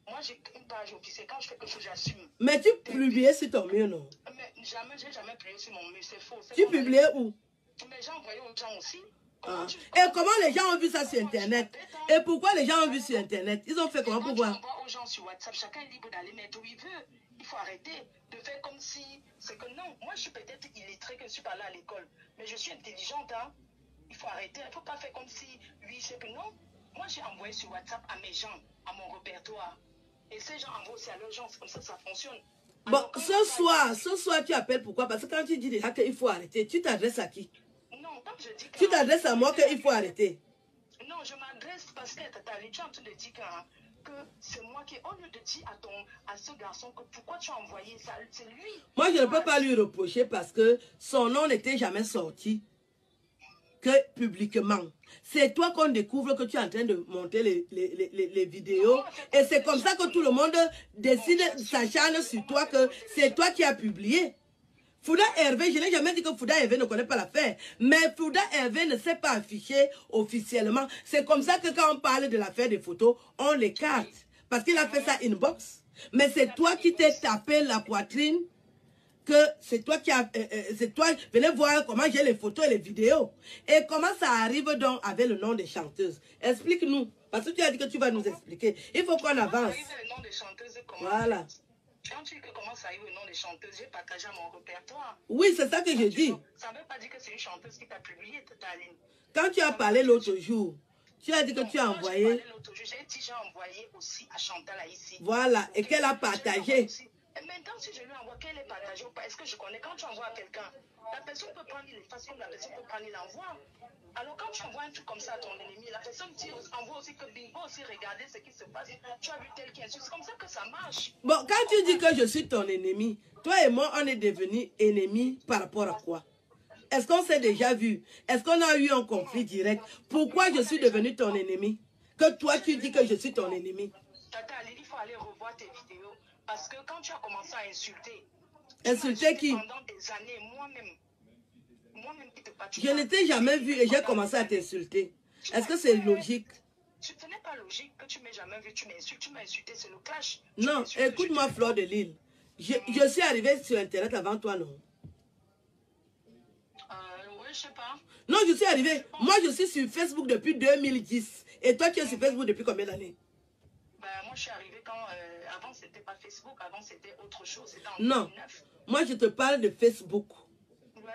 Moi, j'ai une page officielle. Quand je fais quelque chose, j'assume. Mais tu publiais sur ton mur, non? Mais jamais, j'ai jamais publié sur mon mur, c'est faux. Tu publiais où? Mais j'ai envoyé aux gens aussi. Et comment les gens ont vu ça sur Internet? Et pourquoi les gens ont vu sur Internet? Ils ont fait comment pour voir? On envoie aux gens sur WhatsApp, chacun est libre d'aller mettre où il veut. Il faut arrêter de faire comme si... C'est que non, moi je suis peut-être illettrée que je suis pas là à l'école. Mais je suis intelligente, hein. Il faut arrêter. Il ne faut pas faire comme si... Oui, c'est que non. Moi j'ai envoyé sur WhatsApp à mes gens, à mon répertoire. Et ces gens envoient aussi à leurs gens. C'est comme ça fonctionne. Bon, ce soir tu appelles pourquoi? Parce que quand tu dis déjà qu'il faut arrêter, tu t'adresses à qui? Non, comme je dis que... Tu t'adresses à moi qu'il faut arrêter. Non, je m'adresse parce que tu es en train de dire que c'est moi qui... On lui dit à ce garçon que pourquoi tu as envoyé ça, c'est lui. Moi, je ne peux pas lui reprocher parce que son nom n'était jamais sorti que publiquement. C'est toi qu'on découvre que tu es en train de monter les vidéos. Et c'est comme ça que tout le monde décide, s'acharne sur toi que c'est toi qui as publié. Fouda Hervé, je n'ai jamais dit que Fouda Hervé ne connaît pas l'affaire. Mais Fouda Hervé ne s'est pas affiché officiellement. C'est comme ça que quand on parle de l'affaire des photos, on l'écarte. Parce qu'il a fait ça inbox. Mais c'est toi qui t'es tapé la poitrine. Que c'est toi qui as... c'est toi... Venez voir comment j'ai les photos et les vidéos. Et comment ça arrive donc avec le nom des chanteuses. Explique-nous. Parce que tu as dit que tu vas nous expliquer. Il faut qu'on avance. Voilà. Quand tu dis que comment ça arrive au nom des chanteuses, j'ai partagé mon répertoire. Oui, c'est ça que je dis. Ça ne veut pas dire que c'est une chanteuse qui t'a publié, Taline. Quand tu as parlé l'autre jour, tu as dit que tu as envoyé. J'ai dit j'ai envoyé aussi à Chantal ici. Voilà, et qu'elle a partagé. Et maintenant, si je lui envoie qu'elle est partagée ou pas, est-ce que je connais? Quand tu envoies à quelqu'un, la personne peut prendre, il efface, comme la personne peut prendre, il envoie. Alors quand tu envoies un truc comme ça à ton ennemi, la personne envoie aussi que bingo, aussi regarder ce qui se passe. Tu as vu tel qui insulte. C'est comme ça que ça marche. Bon, quand tu dis que je suis ton ennemi, toi et moi, on est devenus ennemis par rapport à quoi? Est-ce qu'on s'est déjà vu? Est-ce qu'on a eu un conflit direct? Pourquoi je suis devenu ton ennemi? Que toi, tu dis que je suis ton ennemi. Tata, il faut aller revoir tes vidéos. Parce que quand tu as commencé à insulter... Insulter qui? Pendant des années, moi-même qui te parle. Je ne t'ai jamais vu et j'ai commencé à t'insulter. Est-ce que c'est logique? Ce n'est pas logique que tu m'aies jamais vu, tu m'insultes, tu m'as insulté, c'est le clash. Non, écoute-moi, Fleur de Lille. Je suis arrivée sur Internet avant toi, non? Oui, je sais pas. Non, je suis arrivée. Moi, je suis sur Facebook depuis 2010. Et toi, tu es sur Facebook depuis combien d'années? Moi, je suis arrivée quand... avant, c'était pas Facebook. Avant, c'était autre chose. C'était en Non. 2009. Moi, je te parle de Facebook. Ouais,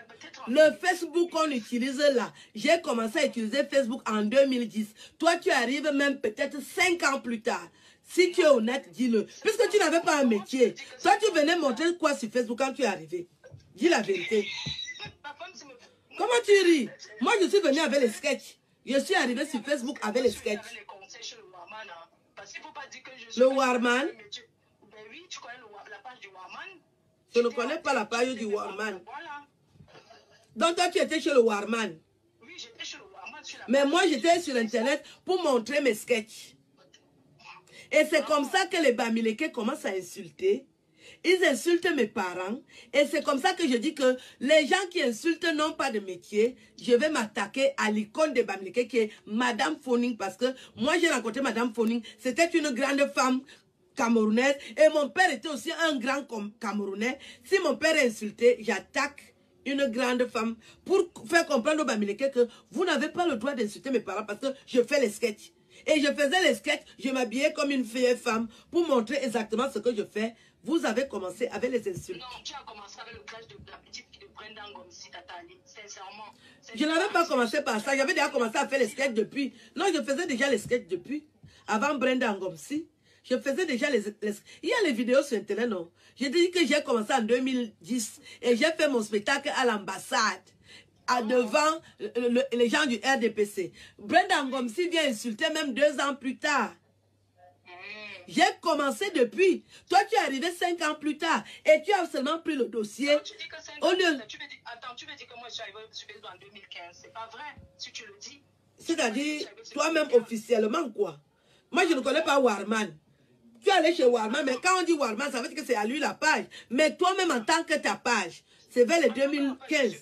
le Facebook qu'on utilise là, j'ai commencé à utiliser Facebook en 2010. Toi, tu arrives même peut-être 5 ans plus tard. Si tu es honnête, dis-le. Puisque tu n'avais pas un métier. Toi, tu venais montrer quoi sur Facebook quand tu es arrivé? Dis la vérité. Comment tu ris? Moi, je suis venu avec les sketchs. Je suis arrivé sur Facebook avec les sketchs. Le Warman? Oui, tu connais la page du Warman? Je ne connais pas la page du Warman. Donc, toi, tu étais chez le Warman? Oui, j'étais chez le Warman. Mais moi, j'étais sur Internet pour montrer mes sketchs. Et c'est comme ça que les Bamileke commencent à insulter. Ils insultent mes parents. Et c'est comme ça que je dis que les gens qui insultent n'ont pas de métier. Je vais m'attaquer à l'icône de Bamileke qui est Madame Phoning. Parce que moi, j'ai rencontré Madame Phoning. C'était une grande femme camerounaise. Et mon père était aussi un grand Camerounais. Si mon père est insulté, j'attaque une grande femme pour faire comprendre aux Bamileke que vous n'avez pas le droit d'insulter mes parents parce que je fais les sketchs. Et je faisais les sketchs, je m'habillais comme une vieille femme pour montrer exactement ce que je fais. Vous avez commencé avec les insultes. Non, tu as commencé avec le clash de la petite fille de Brenda Ngomsi, Tata Ali, sincèrement. Je n'avais pas commencé par ça, j'avais déjà commencé à faire les sketchs depuis. Non, je faisais déjà les sketchs depuis. Avant Brenda Ngomsi, je faisais déjà les... Il y a les vidéos sur Internet, non? J'ai dit que j'ai commencé en 2010 et j'ai fait mon spectacle à l'ambassade. Devant les gens du RDPC. Brenda Ngomsi vient insulter même 2 ans plus tard. J'ai commencé depuis. Toi, tu es arrivé 5 ans plus tard. Et tu as seulement pris le dossier. Tu dis que 5 ans, attends, tu veux dire que moi, je suis arrivé sur Facebook en 2015. C'est pas vrai, si tu le dis. C'est-à-dire, toi-même officiellement, quoi. Moi, je ne connais pas Warman. Tu es allé chez Warman, mais quand on dit Warman, ça veut dire que c'est à lui la page. Mais toi-même, en tant que ta page, c'est vers les 2015.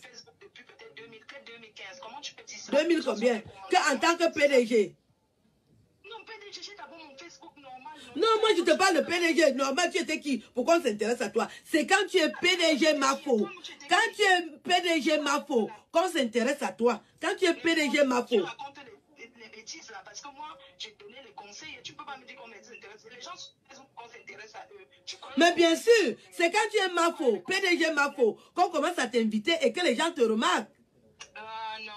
2000 combien? Que en tant que PDG. Non, PDG, j'ai d'abord mon Facebook normal. Non, moi je te parle de PDG normal. Tu étais qui? Pourquoi on s'intéresse à toi? C'est quand tu es PDG Mafo. Quand tu es PDG Mafo, qu'on s'intéresse à toi. Quand tu es PDG Mafo. Tu racontes les bêtises là, parce que moi, j'ai donné les conseils et tu peux pas me dire qu'on s'intéresse. Les gens qu'on s'intéresse à eux. Mais bien sûr, c'est quand tu es Mafo, PDG Mafo, qu'on commence à t'inviter et que les gens te remarquent. Non.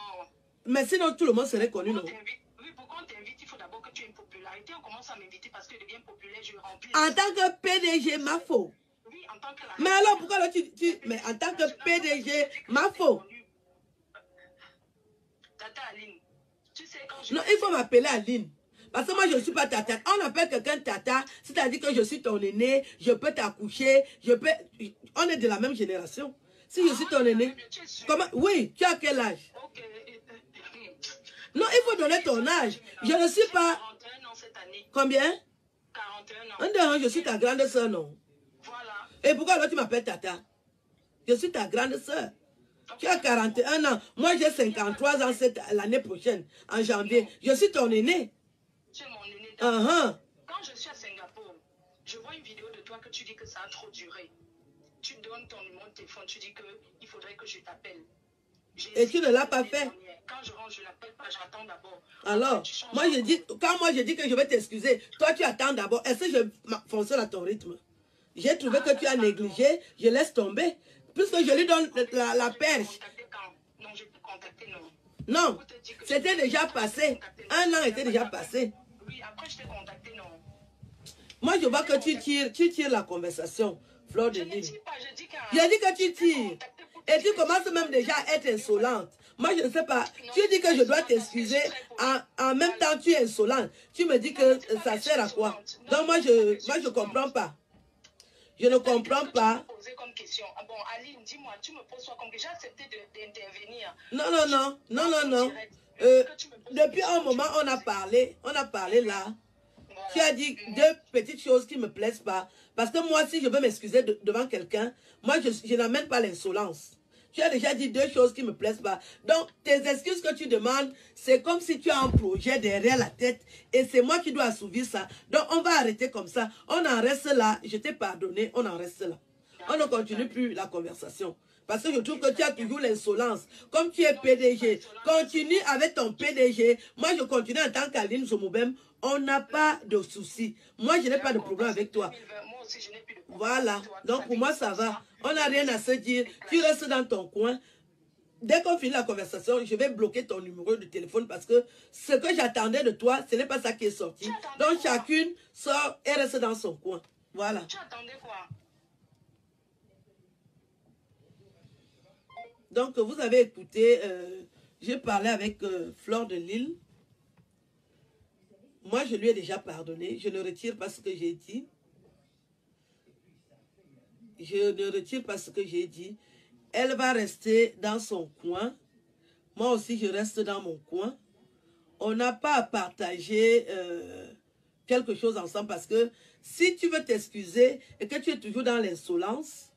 Mais sinon, tout le monde serait connu, non? Oui, pourquoi on t'invite? Il faut d'abord que tu aies une popularité. On commence à m'inviter parce que je deviens populaire, je remplis. En tant que PDG Mafo. Oui, en tant que... Mais alors, pourquoi là, mais en tant que PDG Mafo. Tata Aline, tu sais quand je... Non, il faut m'appeler Aline. Parce que moi, je ne suis pas tata. On appelle quelqu'un tata, c'est-à-dire que je suis ton aîné, je peux t'accoucher, On est de la même génération. Si je suis ton aîné... Comment? Oui, tu as quel âge? Non, il faut donner ton âge. Je ne suis pas... 41 ans cette année. Combien? 41 ans. Je suis ta grande soeur, non? Voilà. Et pourquoi alors tu m'appelles tata? Je suis ta grande soeur. Tu as 41 ans. Moi, j'ai 53 ans l'année prochaine, en janvier. Je suis ton aîné. Tu es mon aîné. Quand je suis à Singapour, je vois une vidéo de toi que tu dis que ça a trop duré. Tu donnes ton numéro de téléphone, tu dis qu'il faudrait que je t'appelle. Et tu ne l'as pas fait. Quand je rentre, je ne l'appelle pas, j'attends d'abord. Alors, quand moi je dis que je vais t'excuser, toi tu attends d'abord. Est-ce que je fonctionne à ton rythme? J'ai trouvé que tu as négligé, je laisse tomber. Puisque je lui donne la perche. Non, je peux contacter, non. Non, c'était déjà passé. 1 an était déjà passé. Oui, après je t'ai contacté, non. Moi je vois que tu tires la conversation. Fleur de Je ne Lille. dis pas, je dis qu'un... J'ai dit que tu tires. Et tu commences même déjà à être insolente. Moi, je ne sais pas. Tu dis que je dois t'excuser. En même temps, tu es insolente. Tu me dis que ça sert à quoi? Donc, moi, je comprends pas. Je ne comprends pas. Comme question. Ah bon, Aline, dis-moi, tu me poses quoi comme question? J'ai accepté d'intervenir. Non, non, non, non, non, non. Depuis un moment, on a parlé là. Voilà. Tu as dit deux petites choses qui ne me plaisent pas. Parce que moi, si je veux m'excuser devant quelqu'un, moi, je n'amène pas l'insolence. Tu as déjà dit deux choses qui ne me plaisent pas. Donc, tes excuses que tu demandes, c'est comme si tu as un projet derrière la tête et c'est moi qui dois assouvir ça. Donc, on va arrêter comme ça. On en reste là. Je t'ai pardonné, on en reste là. On ne continue plus la conversation. Parce que je trouve que tu as toujours l'insolence. Comme tu es PDG, continue avec ton PDG. Moi, je continue en tant qu'Aline Zomoubem. On n'a pas de soucis. Moi, je n'ai pas de problème avec toi. Voilà. Donc, pour moi, ça va. On n'a rien à se dire. Tu restes dans ton coin. Dès qu'on finit la conversation, je vais bloquer ton numéro de téléphone parce que ce que j'attendais de toi, ce n'est pas ça qui est sorti. Donc, chacune sort et reste dans son coin. Voilà. Tu attendais quoi? Donc, vous avez écouté, j'ai parlé avec Fleur de Lille. Moi, je lui ai déjà pardonné. Je ne retire pas ce que j'ai dit. Je ne retire pas ce que j'ai dit. Elle va rester dans son coin. Moi aussi, je reste dans mon coin. On n'a pas à partager quelque chose ensemble parce que si tu veux t'excuser et que tu es toujours dans l'insolence,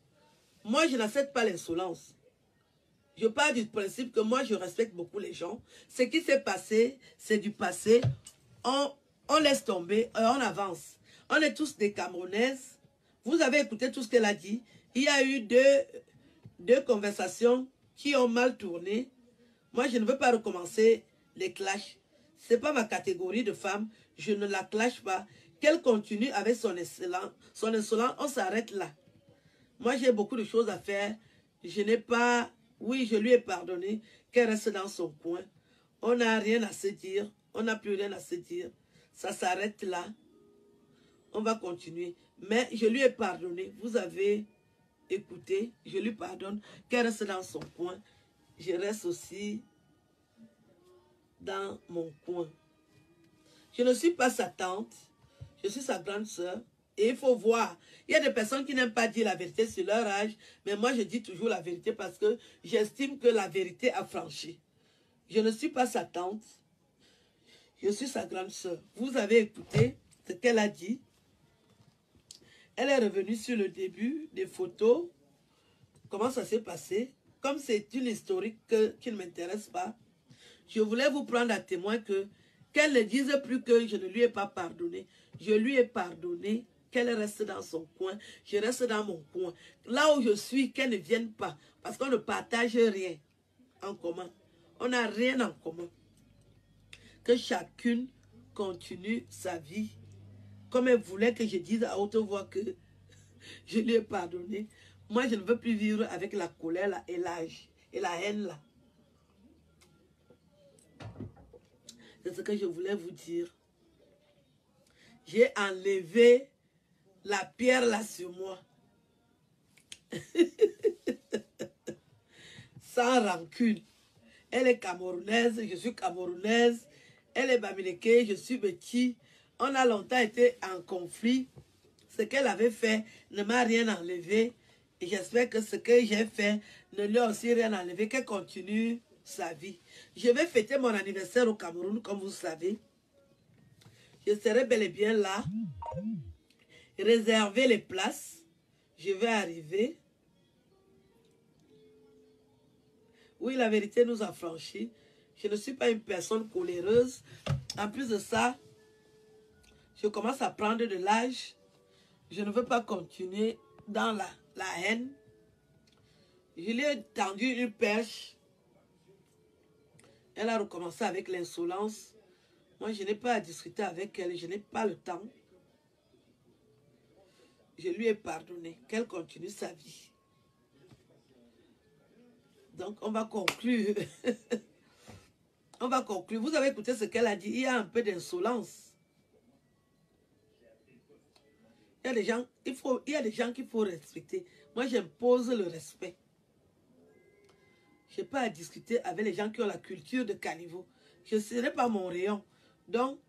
moi, je n'accepte pas l'insolence. Je pars du principe que moi, je respecte beaucoup les gens. Ce qui s'est passé, c'est du passé. On laisse tomber, on avance. On est tous des Camerounaises. Vous avez écouté tout ce qu'elle a dit. Il y a eu deux conversations qui ont mal tourné. Moi, je ne veux pas recommencer les clashs. Ce n'est pas ma catégorie de femme. Je ne la clash pas. Qu'elle continue avec son insolence, on s'arrête là. Moi, j'ai beaucoup de choses à faire. Je n'ai pas... Oui, je lui ai pardonné qu'elle reste dans son coin. On n'a rien à se dire. On n'a plus rien à se dire. Ça s'arrête là. On va continuer. Mais je lui ai pardonné. Vous avez écouté. Je lui pardonne qu'elle reste dans son coin. Je reste aussi dans mon coin. Je ne suis pas sa tante. Je suis sa grande sœur. Et il faut voir, il y a des personnes qui n'aiment pas dire la vérité sur leur âge, mais moi je dis toujours la vérité parce que j'estime que la vérité a franchi. Je ne suis pas sa tante, je suis sa grande sœur. Vous avez écouté ce qu'elle a dit. Elle est revenue sur le début des photos, comment ça s'est passé. Comme c'est une historique qui ne m'intéresse pas, je voulais vous prendre à témoin qu'elle ne dise plus que je ne lui ai pas pardonné. Je lui ai pardonné. Qu'elle reste dans son coin, je reste dans mon coin. Là où je suis, qu'elle ne vienne pas. Parce qu'on ne partage rien en commun. On n'a rien en commun. Que chacune continue sa vie. Comme elle voulait que je dise à haute voix que je lui ai pardonné. Moi, je ne veux plus vivre avec la colère là, et l'âge et la haine là. C'est ce que je voulais vous dire. J'ai enlevé la pierre là sur moi. Sans rancune. Elle est camerounaise, je suis camerounaise. Elle est bamileke, je suis Betty. On a longtemps été en conflit. Ce qu'elle avait fait ne m'a rien enlevé. Et j'espère que ce que j'ai fait ne lui a aussi rien enlevé. Qu'elle continue sa vie. Je vais fêter mon anniversaire au Cameroun, comme vous savez. Je serai bel et bien là. Réservez les places. Je vais arriver. Oui, la vérité nous a franchis. Je ne suis pas une personne coléreuse. En plus de ça, je commence à prendre de l'âge. Je ne veux pas continuer dans la haine. Je lui ai tendu une perche. Elle a recommencé avec l'insolence. Moi, je n'ai pas à discuter avec elle. Je n'ai pas le temps. Je lui ai pardonné. Qu'elle continue sa vie. Donc, on va conclure. On va conclure. Vous avez écouté ce qu'elle a dit. Il y a un peu d'insolence. Il Il y a des gens, il y a des gens qu'il faut respecter. Moi, j'impose le respect. Je n'ai pas à discuter avec les gens qui ont la culture de caniveau. Ce n'est pas mon rayon. Donc,